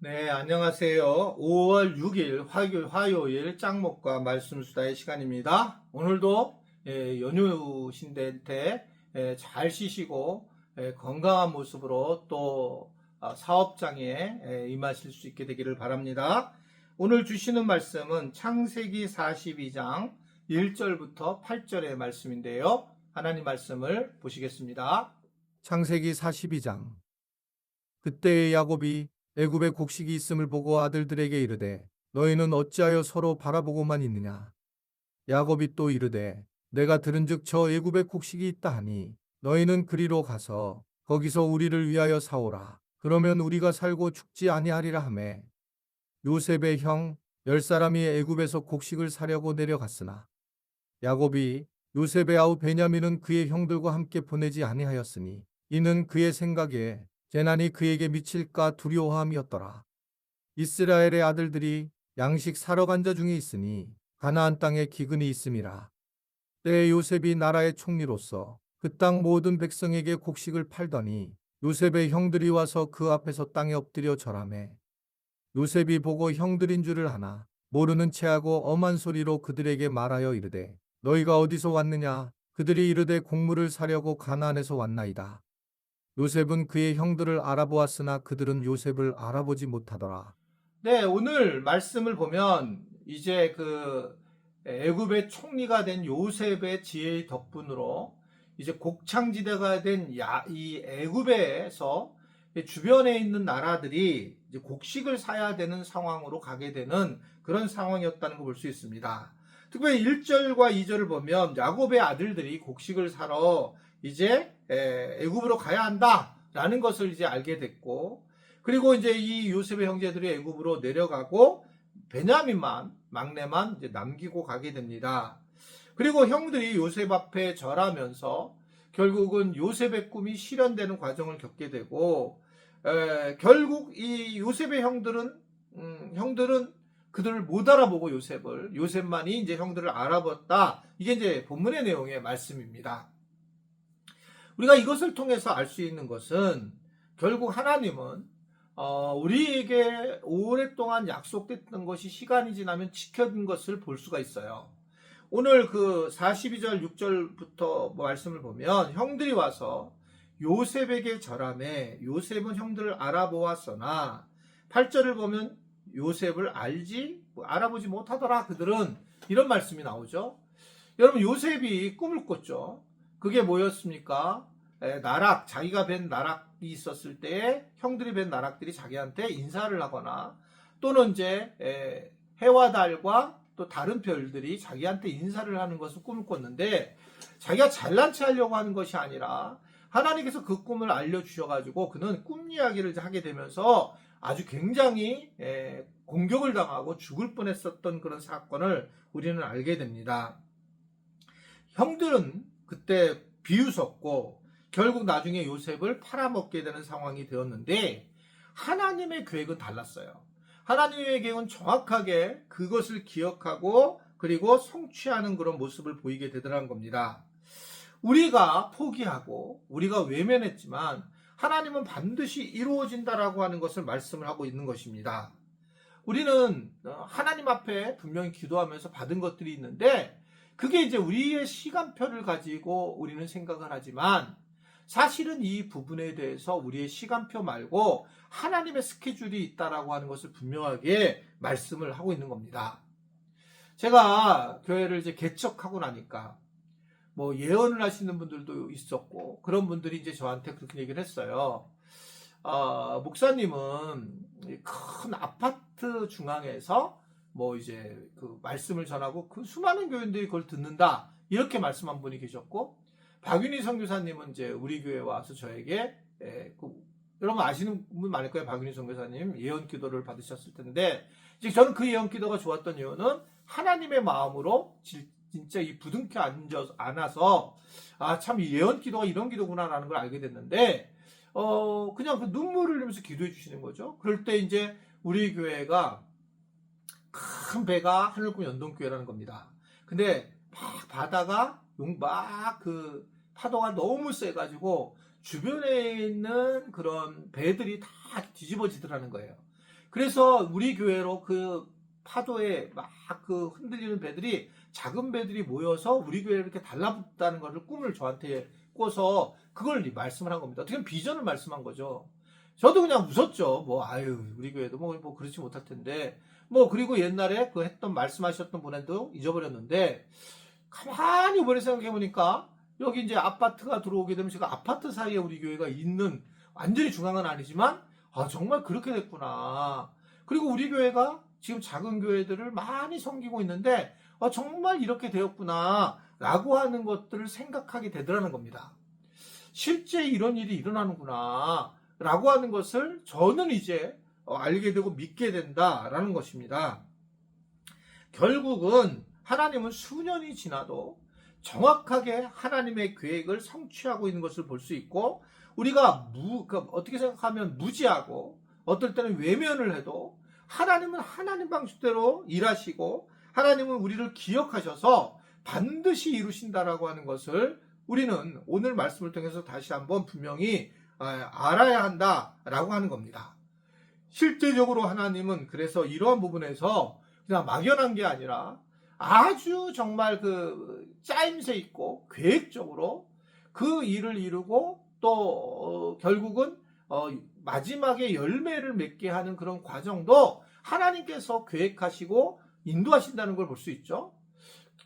네, 안녕하세요. 5월 6일 화요일 짱목과 말씀수다의 시간입니다. 오늘도 연휴신데 잘 쉬시고 건강한 모습으로 또 사업장에 임하실 수 있게 되기를 바랍니다. 오늘 주시는 말씀은 창세기 42장 1절부터 8절의 말씀인데요. 하나님 말씀을 보시겠습니다. 창세기 42장. 그때의 야곱이 애굽에 곡식이 있음을 보고 아들들에게 이르되 너희는 어찌하여 서로 바라보고만 있느냐. 야곱이 또 이르되 내가 들은즉 저 애굽에 곡식이 있다 하니 너희는 그리로 가서 거기서 우리를 위하여 사오라. 그러면 우리가 살고 죽지 아니하리라 하매 요셉의 형 10사람이 애굽에서 곡식을 사려고 내려갔으나 야곱이 요셉의 아우 베냐민은 그의 형들과 함께 보내지 아니하였으니 이는 그의 생각에 재난이 그에게 미칠까 두려워함이었더라. 이스라엘의 아들들이 양식 사러 간 자 중에 있으니 가나안 땅에 기근이 있음이라. 때에 요셉이 나라의 총리로서 그 땅 모든 백성에게 곡식을 팔더니 요셉의 형들이 와서 그 앞에서 땅에 엎드려 절하매 요셉이 보고 형들인 줄을 아나 모르는 체하고 엄한 소리로 그들에게 말하여 이르되 너희가 어디서 왔느냐. 그들이 이르되 곡물을 사려고 가나안에서 왔나이다. 요셉은 그의 형들을 알아보았으나 그들은 요셉을 알아보지 못하더라. 네, 오늘 말씀을 보면 이제 그 애굽의 총리가 된 요셉의 지혜의 덕분으로 이제 곡창지대가 된 이 애굽에서 주변에 있는 나라들이 이제 곡식을 사야 되는 상황으로 가게 되는 그런 상황이었다는 걸 볼 수 있습니다. 특별히 1절과 2절을 보면 야곱의 아들들이 곡식을 사러 이제 애굽으로 가야 한다라는 것을 이제 알게 됐고, 그리고 이제 이 요셉의 형제들이 애굽으로 내려가고 베냐민만 막내만 이제 남기고 가게 됩니다. 그리고 형들이 요셉 앞에 절하면서 결국은 요셉의 꿈이 실현되는 과정을 겪게 되고, 결국 이 요셉의 형들은 그들을 못 알아보고 요셉만이 이제 형들을 알아봤다. 이게 이제 본문의 내용의 말씀입니다. 우리가 이것을 통해서 알 수 있는 것은 결국 하나님은 우리에게 오랫동안 약속됐던 것이 시간이 지나면 지켜진 것을 볼 수가 있어요. 오늘 그 42절 6절부터 말씀을 보면 형들이 와서 요셉에게 절하매 요셉은 형들을 알아보았으나 8절을 보면 요셉을 알아보지 못하더라 그들은, 이런 말씀이 나오죠. 여러분, 요셉이 꿈을 꿨죠. 그게 뭐였습니까? 자기가 뵌 나락이 있었을 때 형들이 뵌 나락들이 자기한테 인사를 하거나 또는 이제 해와 달과 또 다른 별들이 자기한테 인사를 하는 것을 꿈을 꿨는데, 자기가 잘난 체 하려고 하는 것이 아니라 하나님께서 그 꿈을 알려주셔가지고 그는 꿈 이야기를 하게 되면서 아주 굉장히 공격을 당하고 죽을 뻔했었던 그런 사건을 우리는 알게 됩니다. 형들은 그때 비웃었고 결국 나중에 요셉을 팔아먹게 되는 상황이 되었는데, 하나님의 계획은 달랐어요. 하나님의 계획은 정확하게 그것을 기억하고 그리고 성취하는 그런 모습을 보이게 되더라는 겁니다. 우리가 포기하고 우리가 외면했지만 하나님은 반드시 이루어진다라고 하는 것을 말씀을 하고 있는 것입니다. 우리는 하나님 앞에 분명히 기도하면서 받은 것들이 있는데 그게 이제 우리의 시간표를 가지고 우리는 생각을 하지만 사실은 이 부분에 대해서 우리의 시간표 말고 하나님의 스케줄이 있다라고 하는 것을 분명하게 말씀을 하고 있는 겁니다. 제가 교회를 이제 개척하고 나니까 뭐 예언을 하시는 분들도 있었고 그런 분들이 이제 저한테 그렇게 얘기를 했어요. 목사님은 큰 아파트 중앙에서 뭐 이제 그 말씀을 전하고 그 수많은 교인들이 그걸 듣는다, 이렇게 말씀한 분이 계셨고, 박윤희 선교사님은 이제 우리 교회에 와서 저에게 여러분 아시는 분 많을 거예요. 박윤희 선교사님 예언 기도를 받으셨을 텐데, 이제 저는 그 예언 기도가 좋았던 이유는 하나님의 마음으로 진짜 이 부둥켜 안아서 참 이 예언 기도가 이런 기도구나라는 걸 알게 됐는데, 그냥 그 눈물을 흘리면서 기도해 주시는 거죠. 그럴 때 이제 우리 교회가 큰 배가 하늘꿈 연동교회라는 겁니다. 근데 막 바다가 막 그 파도가 너무 세가지고 주변에 있는 그런 배들이 다 뒤집어지더라는 거예요. 그래서 우리 교회로 그 파도에 막 그 흔들리는 배들이, 작은 배들이 모여서 우리 교회를 이렇게 달라붙다는 것을 꿈을 저한테 꿔서 그걸 말씀을 한 겁니다. 어떻게 보면 비전을 말씀한 거죠. 저도 그냥 웃었죠. 뭐 아유 우리 교회도 뭐 그렇지 못할 텐데 뭐, 그리고 옛날에 그 했던 말씀하셨던 분한테도 잊어버렸는데, 가만히 이번에 생각해 보니까 여기 이제 아파트가 들어오게 되면 제가 아파트 사이에 우리 교회가 있는, 완전히 중앙은 아니지만 정말 그렇게 됐구나. 그리고 우리 교회가 지금 작은 교회들을 많이 섬기고 있는데 정말 이렇게 되었구나 라고 하는 것들을 생각하게 되더라는 겁니다. 실제 이런 일이 일어나는구나 라고 하는 것을 저는 이제 알게 되고 믿게 된다라는 것입니다. 결국은 하나님은 수년이 지나도 정확하게 하나님의 계획을 성취하고 있는 것을 볼 수 있고, 우리가 어떻게 생각하면 무지하고 어떨 때는 외면을 해도 하나님은 하나님 방식대로 일하시고 하나님은 우리를 기억하셔서 반드시 이루신다라고 하는 것을 우리는 오늘 말씀을 통해서 다시 한번 분명히 알아야 한다라고 하는 겁니다. 실제적으로 하나님은 그래서 이러한 부분에서 그냥 막연한 게 아니라 아주 정말 그 짜임새 있고 계획적으로 그 일을 이루고 또 결국은 마지막에 열매를 맺게 하는 그런 과정도 하나님께서 계획하시고 인도하신다는 걸 볼 수 있죠.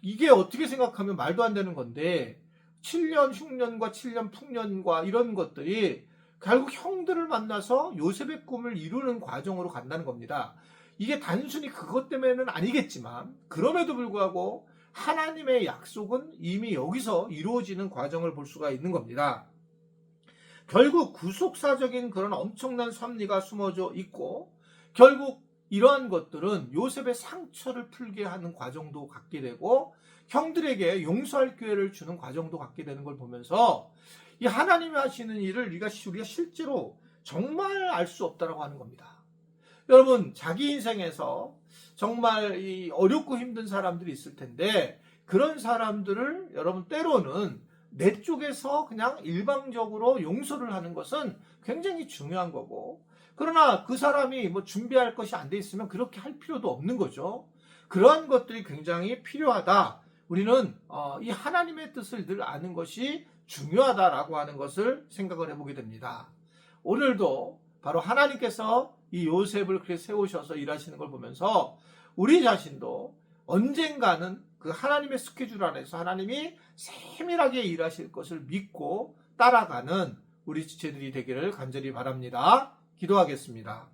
이게 어떻게 생각하면 말도 안 되는 건데 7년 흉년과 7년 풍년과 이런 것들이 결국 형들을 만나서 요셉의 꿈을 이루는 과정으로 간다는 겁니다. 이게 단순히 그것 때문에는 아니겠지만 그럼에도 불구하고 하나님의 약속은 이미 여기서 이루어지는 과정을 볼 수가 있는 겁니다. 결국 구속사적인 그런 엄청난 섭리가 숨어져 있고, 결국 이러한 것들은 요셉의 상처를 풀게 하는 과정도 갖게 되고 형들에게 용서할 기회를 주는 과정도 갖게 되는 걸 보면서 이 하나님이 하시는 일을 우리가 실제로 정말 알 수 없다라고 하는 겁니다. 여러분, 자기 인생에서 정말 이 어렵고 힘든 사람들이 있을 텐데 그런 사람들을 여러분 때로는 내 쪽에서 그냥 일방적으로 용서를 하는 것은 굉장히 중요한 거고, 그러나 그 사람이 뭐 준비할 것이 안 돼 있으면 그렇게 할 필요도 없는 거죠. 그러한 것들이 굉장히 필요하다. 우리는 이 하나님의 뜻을 늘 아는 것이 중요하다라고 하는 것을 생각을 해보게 됩니다. 오늘도 바로 하나님께서 이 요셉을 그렇게 세우셔서 일하시는 걸 보면서 우리 자신도 언젠가는 그 하나님의 스케줄 안에서 하나님이 세밀하게 일하실 것을 믿고 따라가는 우리 지체들이 되기를 간절히 바랍니다. 기도하겠습니다.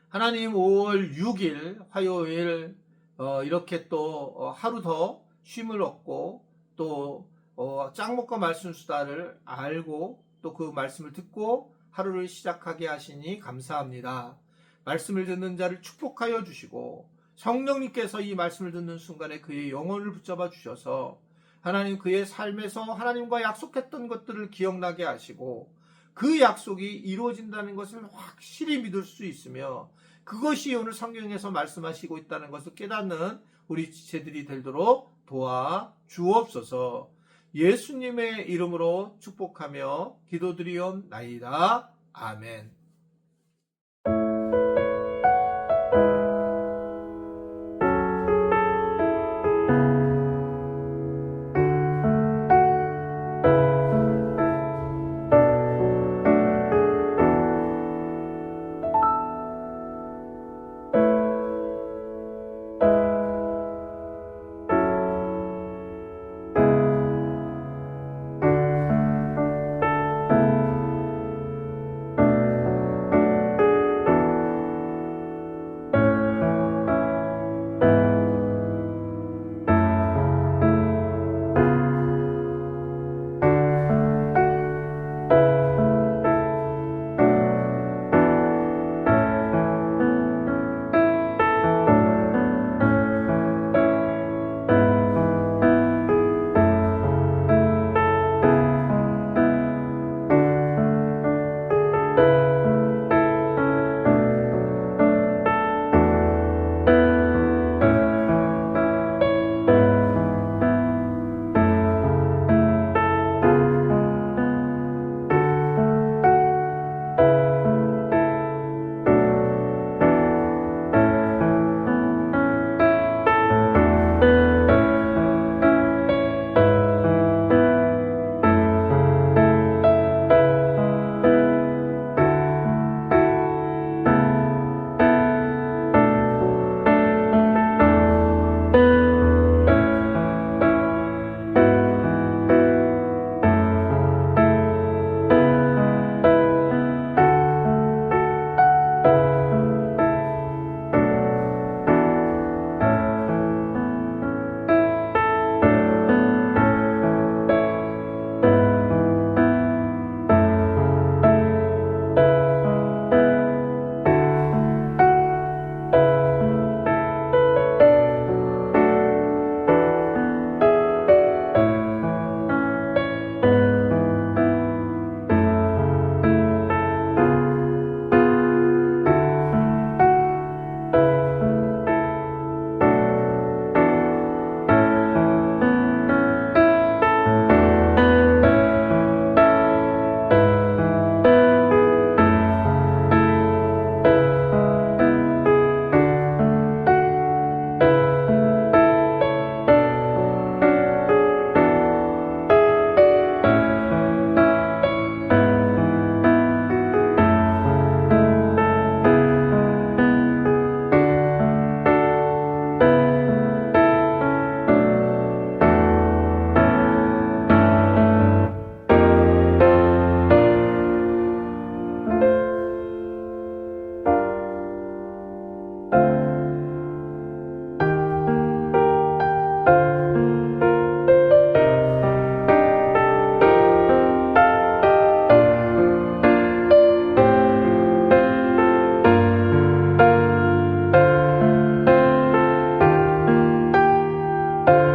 하나님, 5월 6일 화요일 이렇게 또 하루 더 쉼을 얻고 또 짱목과 말씀 수다를 알고 또 그 말씀을 듣고 하루를 시작하게 하시니 감사합니다. 말씀을 듣는 자를 축복하여 주시고 성령님께서 이 말씀을 듣는 순간에 그의 영혼을 붙잡아 주셔서 하나님 그의 삶에서 하나님과 약속했던 것들을 기억나게 하시고 그 약속이 이루어진다는 것을 확실히 믿을 수 있으며 그것이 오늘 성경에서 말씀하시고 있다는 것을 깨닫는 우리 지체들이 되도록 도와 주옵소서. 예수님의 이름으로 축복하며 기도드리옵나이다. 아멘. 주십시오.